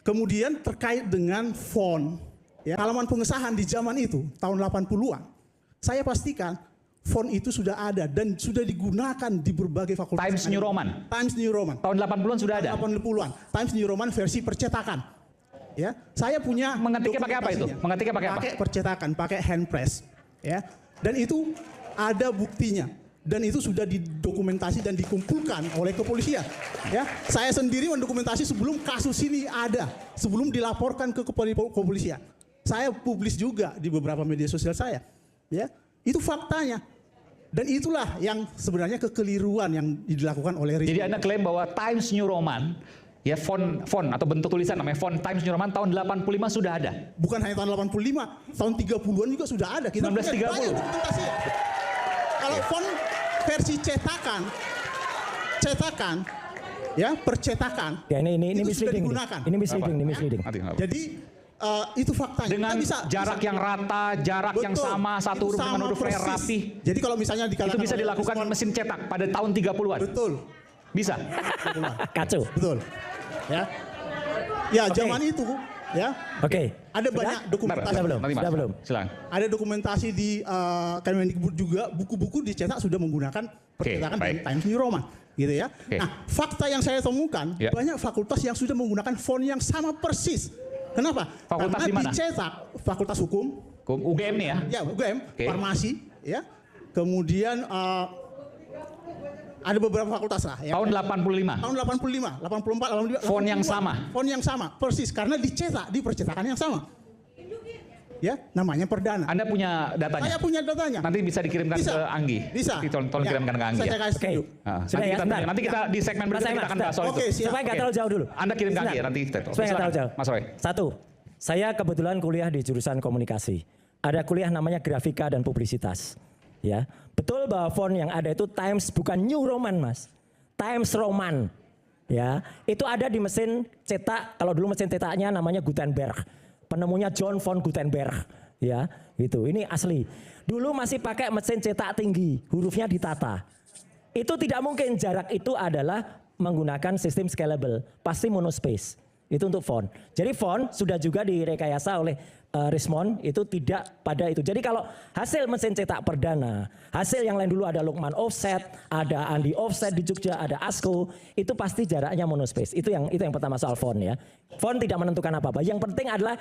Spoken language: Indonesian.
Kemudian terkait dengan font, ya, halaman pengesahan di zaman itu tahun 80-an, saya pastikan font itu sudah ada dan sudah digunakan di berbagai fakultas. Times New Roman. Times New Roman. Tahun 80-an sudah ada. 80-an. Times New Roman versi percetakan. Ya, saya punya mengetiknya pakai apa itu? Mengetiknya pakai apa? Pakai percetakan, pakai hand press, ya. Dan itu ada buktinya. Dan itu sudah didokumentasi dan dikumpulkan oleh kepolisian. Ya, saya sendiri mendokumentasi sebelum kasus ini ada, sebelum dilaporkan ke kepolisian. Saya publis juga di beberapa media sosial saya. Ya, itu faktanya. Dan itulah yang sebenarnya kekeliruan yang dilakukan oleh Rismon. Jadi Anda klaim bahwa Times New Roman, ya font atau bentuk tulisan namanya font Times New Roman tahun 85 sudah ada. Bukan hanya tahun 85, tahun 30-an juga sudah ada. Kita 1930. Kalau font versi cetakan, ya, percetakan. Ya, ini itu misleading. Ini misleading. Jadi itu faktanya. Dengan jarak yang rata, jarak yang sama, satu huruf dengan huruf yang rapi. Jadi kalau misalnya itu bisa dilakukan mesin cetak pada tahun 30-an. Betul. Bisa. Kacau. Betul. Ya. Ya, zaman itu, ya. Oke. Ada banyak dokumentasi. Belum. Silakan. Ada dokumentasi di Kemendikbud juga, buku-buku dicetak sudah menggunakan percetakan dari Times New Roman, gitu ya. Nah, fakta yang saya temukan, banyak fakultas yang sudah menggunakan font yang sama persis. Kenapa? Fakultas karena di mana? Dicetak Fakultas Hukum, UGM nih ya? Ya, UGM, Farmasi, ya. Kemudian ada beberapa fakultas lah. Ya. Tahun 85. Tahun 85, 84, 85. Font yang sama. Font yang sama, persis. Karena dicetak di percetakan yang sama. Ya, namanya Perdana. Anda punya datanya? Saya punya datanya. Nanti bisa dikirimkan ke Anggi. Bisa. Tolong kirimkan ke Anggi. Saya kasih. Nanti kita di segmen berikutnya kita akan bahas soal itu. Supaya nggak terlalu jauh dulu. Anda kirim ke Anggi nanti. Supaya nggak terlalu jauh. Mas Roy. Satu, saya kebetulan kuliah di jurusan komunikasi. Ada kuliah namanya grafika dan publisitas. Ya, betul bahwa font yang ada itu Times bukan New Roman, Mas. Times Roman. Ya, itu ada di mesin cetak. Kalau dulu mesin cetaknya namanya Gutenberg. Penemunya John von Gutenberg. Ya, gitu. Ini asli. Dulu masih pakai mesin cetak tinggi, hurufnya ditata. Itu tidak mungkin, jarak itu adalah menggunakan sistem scalable, pasti monospace. Itu untuk font. Jadi font sudah juga direkayasa oleh Rismon, itu tidak pada itu. Jadi kalau hasil mesin cetak Perdana, hasil yang lain dulu ada Lukman Offset, ada Andi Offset di Jogja, ada ASCO, itu pasti jaraknya monospace. Itu yang pertama soal font ya. Font tidak menentukan apa-apa. Yang penting adalah